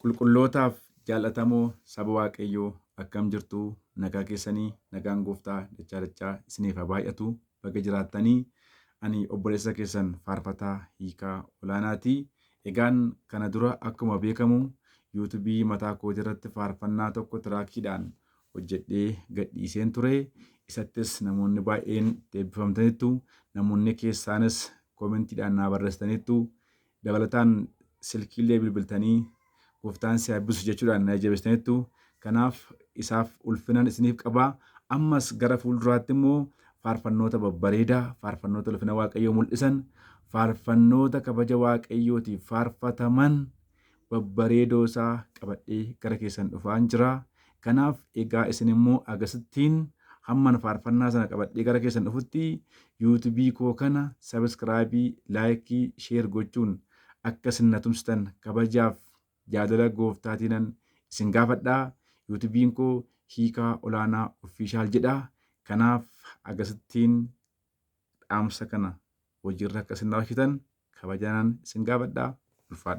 Qulqullootaaf jaallatamoo saba Waaqayyoo akkam jirtuu? Nagaa keessanii nagaan Gooftaa dachaa isiniif haa baay'atu. Baga jiraattanii ani obboleessa keessan faarfataa hiikaa olaanaati. Egaan kana dura akkuma beekamu yuutuubii mataa kootii irratti faarfannaa tokko tiraakiidhaan hojjedhee gadhiiseen ture. Isattis namoonni baay'een eebbifamtaniittu. Namoonni keessaanis koomentiidhaan naa barreessitaniittu. Dabalataan silkiillee bilbiltanii Gooftaan si eebbisu jechuudhaan na jabeessitaniittu. Kanaaf isaaf ulfinan isiniif qabaa. Ammas gara fuulduraatti immoo faarfannoota babbareedaa, faarfannoota ulfina Waaqayyoo mul'isan, faarfannoota kabaja Waaqayyootiif faarfataman babbareedoo isaa qabadhee gara keessan dhufaan jira. Kanaaf egaa isin immoo agasittiin hamman faarfannaa sana qabadhee gara keessan dhufutti yuutuubii koo kana sabiskiraabii, laayikii, sheer gochuun akka isin na tumsitan kabajaaf jaalala Gooftaatiinan isin gaafadhaa. yuutuubiin koo hiikaa olaanaa offiishaal jedha. Kanaaf agasittiin dhaamsa kana hojiirra akka isin raawwachitan kabajaan isin gaafadhaa. Ulfaadha.